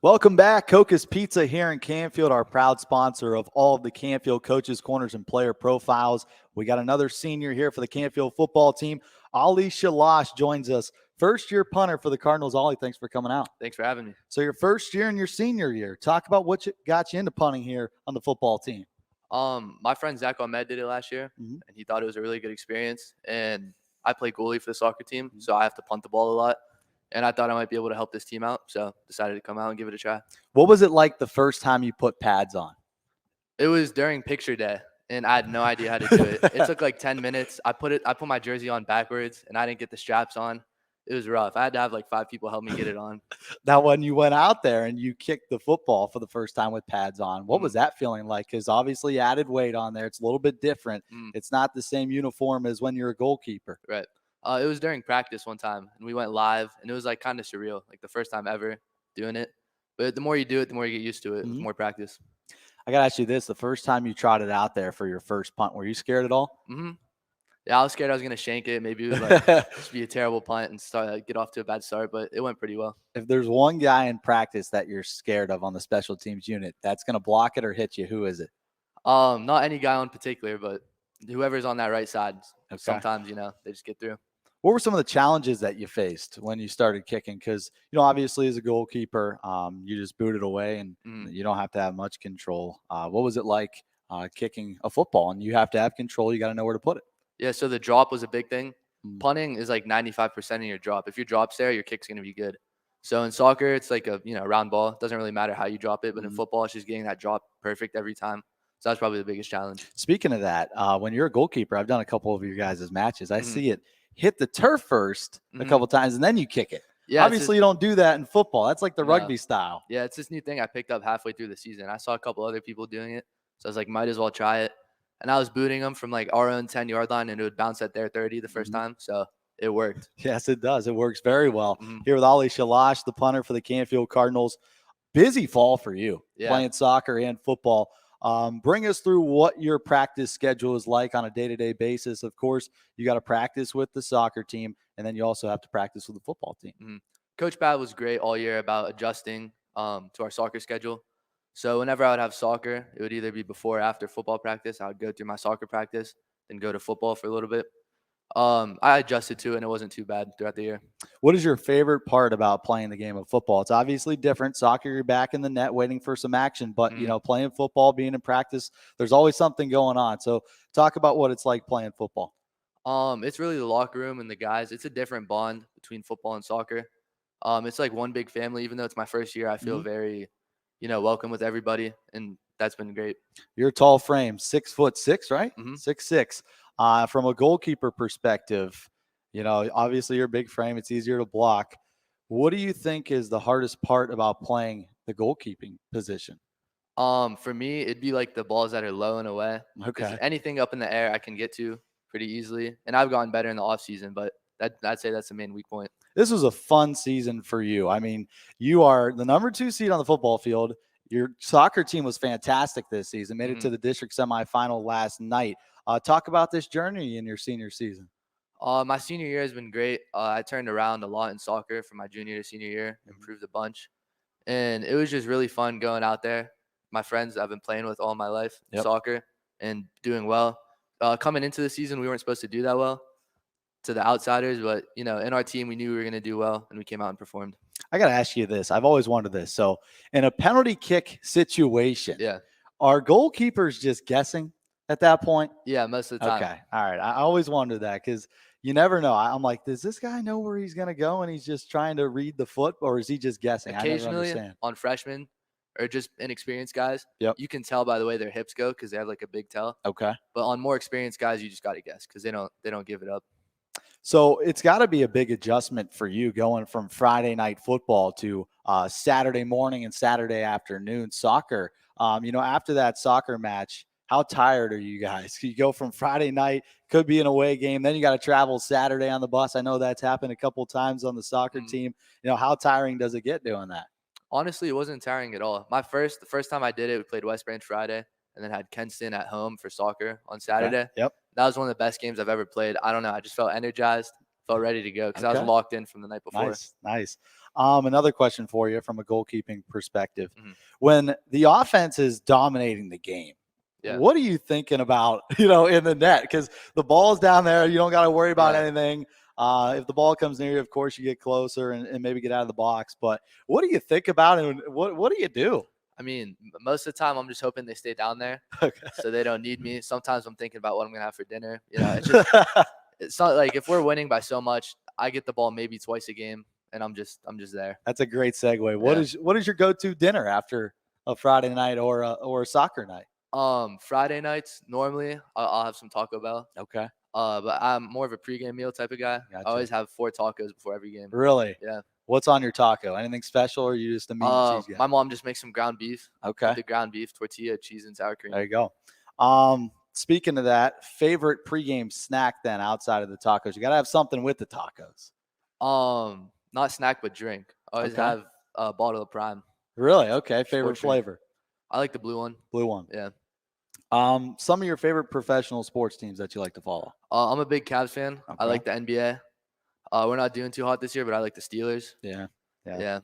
Welcome back. Coca's Pizza here in Canfield, our proud sponsor of all of the Canfield Coaches Corners and player profiles. We got another senior here for the Canfield football team. Ali Shalash joins us. First-year punter for the Cardinals. Ollie, thanks for coming out. Thanks for having me. So your first year and your senior year. Talk about what got you into punting here on the football team. My friend Zach Ahmed did it last year, and he thought it was a really good experience. And I play goalie for the soccer team, so I have to punt the ball a lot. And I thought I might be able to help this team out, so decided to come out and give it a try. What was it like the first time you put pads on? It was during picture day, and I had no idea how to do it. It took like 10 minutes. I put my jersey on backwards, and I didn't get the straps on. It was rough. I had to have like 5 people help me get it on. Now, when you went out there and you kicked the football for the first time with pads on, what was that feeling like? Because obviously you added weight on there. It's a little bit different. It's not the same uniform as when you're a goalkeeper. Right. It was during practice one time, and we went live, and it was like kind of surreal, like the first time ever doing it. But the more you do it, the more you get used to it. With more practice. I got to ask you this. The first time you trotted out there for your first punt, were you scared at all? Yeah, I was scared I was going to shank it. Maybe it would like just be a terrible punt and get off to a bad start, but it went pretty well. If there's one guy in practice that you're scared of on the special teams unit that's going to block it or hit you, who is it? Not any guy in particular, but whoever's on that right side. Okay. Sometimes, they just get through. What were some of the challenges that you faced when you started kicking? Because, obviously as a goalkeeper, you just boot it away and you don't have to have much control. What was it like kicking a football? And you have to have control. You got to know where to put it. Yeah, so the drop was a big thing. Punting is like 95% of your drop. If your drop's there, your kick's going to be good. So in soccer, it's like a round ball. It doesn't really matter how you drop it. But in football, it's just getting that drop perfect every time. So that's probably the biggest challenge. Speaking of that, when you're a goalkeeper, I've done a couple of your guys' matches. I see it hit the turf first a couple times, and then you kick it. Yeah, obviously, you don't do that in football. That's like the rugby style. Yeah, it's this new thing I picked up halfway through the season. I saw a couple other people doing it, so I was like, might as well try it. And I was booting them from like our own 10-yard line, and it would bounce at their 30 the first time. So it worked. Yes, it does. It works very well. Here with Ali Shalash, the punter for the Canfield Cardinals. Busy fall for you, playing soccer and football. Bring us through what your practice schedule is like on a day-to-day basis. Of course, you got to practice with the soccer team, and then you also have to practice with the football team. Coach Pat was great all year about adjusting to our soccer schedule. So whenever I would have soccer, it would either be before or after football practice. I would go through my soccer practice, then go to football for a little bit. I adjusted to it, and it wasn't too bad throughout the year. What is your favorite part about playing the game of football? It's obviously different. Soccer, you're back in the net waiting for some action. But, playing football, being in practice, there's always something going on. So talk about what it's like playing football. It's really the locker room and the guys. It's a different bond between football and soccer. It's like one big family. Even though it's my first year, I feel very, welcome with everybody, and that's been great. You're a tall frame, 6'6", right? 6'6". From a goalkeeper perspective, obviously you're a big frame. It's easier to block. What do you think is the hardest part about playing the goalkeeping position? For me, it'd be like the balls that are low and away. Okay. Anything up in the air, I can get to pretty easily. And I've gotten better in the off season, but I'd say that's the main weak point. This was a fun season for you. I mean, you are the number 2 seed on the football field. Your soccer team was fantastic this season, made it to the district semifinal last night. Talk about this journey in your senior season. My senior year has been great. I turned around a lot in soccer from my junior to senior year, improved a bunch. And it was just really fun going out there. My friends I've been playing with all my life, soccer, and doing well. Coming into the season, we weren't supposed to do that well to the outsiders, but, in our team, we knew we were going to do well, and we came out and performed. I got to ask you this. I've always wondered this. So in a penalty kick situation, are goalkeepers just guessing at that point? Yeah, most of the time. Okay. All right. I always wondered that because you never know. I'm like, does this guy know where he's going to go and he's just trying to read the foot, or is he just guessing? Occasionally on freshmen or just inexperienced guys, you can tell by the way their hips go because they have like a big toe. Okay. But on more experienced guys, you just got to guess because they don't give it up. So it's got to be a big adjustment for you going from Friday night football to Saturday morning and Saturday afternoon soccer. After that soccer match, how tired are you guys? You go from Friday night, could be an away game, then you got to travel Saturday on the bus. I know that's happened a couple of times on the soccer team. How tiring does it get doing that? Honestly, it wasn't tiring at all. The first time I did it, we played West Branch Friday and then had Kenston at home for soccer on Saturday. Okay. Yep. That was one of the best games I've ever played. I don't know. I just felt energized, felt ready to go because I was Okay. locked in from the night before. Nice. Another question for you from a goalkeeping perspective. Mhm. When the offense is dominating the game, Yeah. what are you thinking about, in the net? Because the ball's down there. You don't got to worry about Yeah. anything. If the ball comes near you, of course, you get closer and maybe get out of the box. But what do you think about it? And what do you do? I mean, most of the time, I'm just hoping they stay down there Okay. so they don't need me. Sometimes I'm thinking about what I'm going to have for dinner. It's just it's not like if we're winning by so much, I get the ball maybe twice a game, and I'm just there. That's a great segue. Yeah. What is your go-to dinner after a Friday night or a soccer night? Friday nights normally I'll have some Taco Bell. Okay. But I'm more of a pregame meal type of guy. Gotcha. I always have 4 tacos before every game. Really? Yeah. What's on your taco? Anything special, or are you just a meat and cheese guy? My mom just makes some ground beef. Okay. The ground beef, tortilla, cheese, and sour cream. There you go. Speaking of that, favorite pregame snack then outside of the tacos? You got to have something with the tacos. Not snack, but drink. I always Okay. have a bottle of Prime. Really? Okay. Favorite Sport drink. flavor? I like the blue one. Blue one. Yeah. Some of your favorite professional sports teams that you like to follow? I'm a big Cavs fan. Okay. I like the NBA. We're not doing too hot this year, but I like the Steelers. Yeah.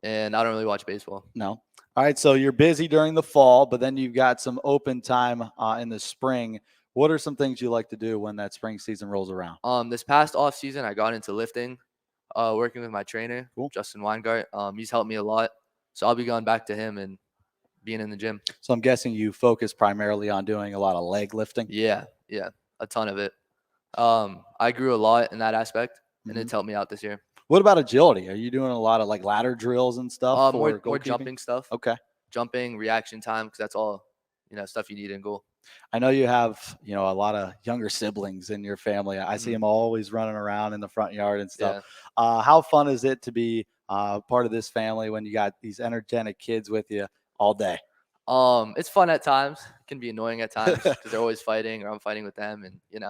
And I don't really watch baseball. No. All right. So you're busy during the fall, but then you've got some open time in the spring. What are some things you like to do when that spring season rolls around? This past off season, I got into lifting, working with my trainer, Cool. Justin Weingart. He's helped me a lot, so I'll be going back to him and being in the gym. So I'm guessing you focus primarily on doing a lot of leg lifting. Yeah, a ton of it. I grew a lot in that aspect, and Mhm. it's helped me out this year. What about agility? Are you doing a lot of like ladder drills and stuff for More goalkeeping? jumping stuff. Okay. Jumping, reaction time, because that's all stuff you need in goal. I know you have a lot of younger siblings in your family. I see them always running around in the front yard and stuff. Yeah. How fun is it to be part of this family when you got these energetic kids with you all day? It's fun at times. It can be annoying at times because they're always fighting, or I'm fighting with them, and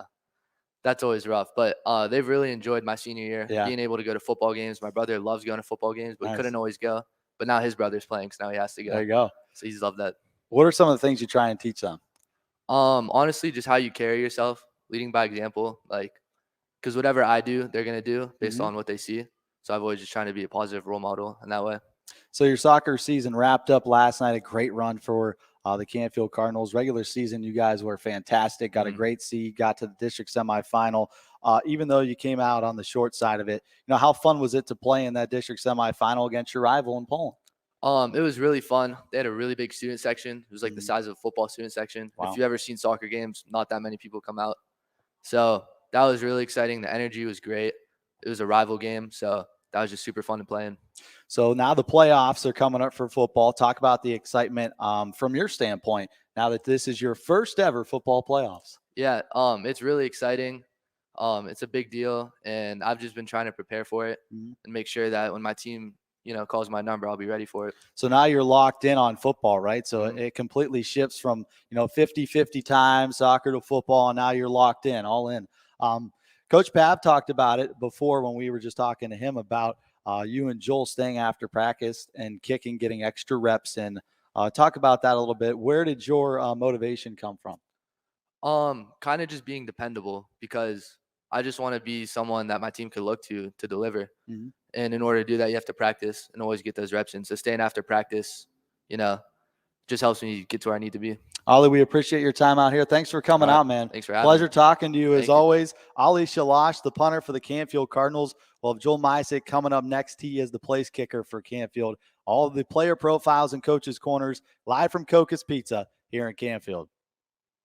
that's always rough. But they've really enjoyed my senior year, being able to go to football games. My brother loves going to football games, but couldn't always go. But now his brother's playing, so now he has to go. There you go. So he's loved that. What are some of the things you try and teach them? Honestly, just how you carry yourself, leading by example. Because whatever I do, they're gonna do based on what they see. So I've always just trying to be a positive role model in that way. So your soccer season wrapped up last night. A great run for the Canfield Cardinals. Regular season, you guys were fantastic. Got a great seed. Got to the district semifinal. Even though you came out on the short side of it, how fun was it to play in that district semifinal against your rival in Poland? It was really fun. They had a really big student section. It was like the size of a football student section. Wow. If you've ever seen soccer games, not that many people come out. So that was really exciting. The energy was great. It was a rival game, so that was just super fun to play in. So now the playoffs are coming up for football. Talk about the excitement from your standpoint now that this is your first ever football playoffs. Yeah, it's really exciting. It's a big deal, and I've just been trying to prepare for it and make sure that when my team, calls my number, I'll be ready for it. So now you're locked in on football, right? So it completely shifts from, 50-50 time soccer to football, and now you're locked in, all in. Coach Pav talked about it before when we were just talking to him about you and Joel staying after practice and kicking, getting extra reps in. Talk about that a little bit. Where did your motivation come from? Kind of just being dependable, because I just want to be someone that my team could look to deliver. And in order to do that, you have to practice and always get those reps in. So staying after practice, just helps me get to where I need to be. Ollie, we appreciate your time out here. Thanks for coming out, man. Thanks for having Pleasure me. talking to you as Thank you. always. Ollie Shalash, the punter for the Canfield Cardinals. We'll have Joel Mysick coming up next. He is the place kicker for Canfield. All of the player profiles and coaches' corners live from Coca's Pizza here in Canfield.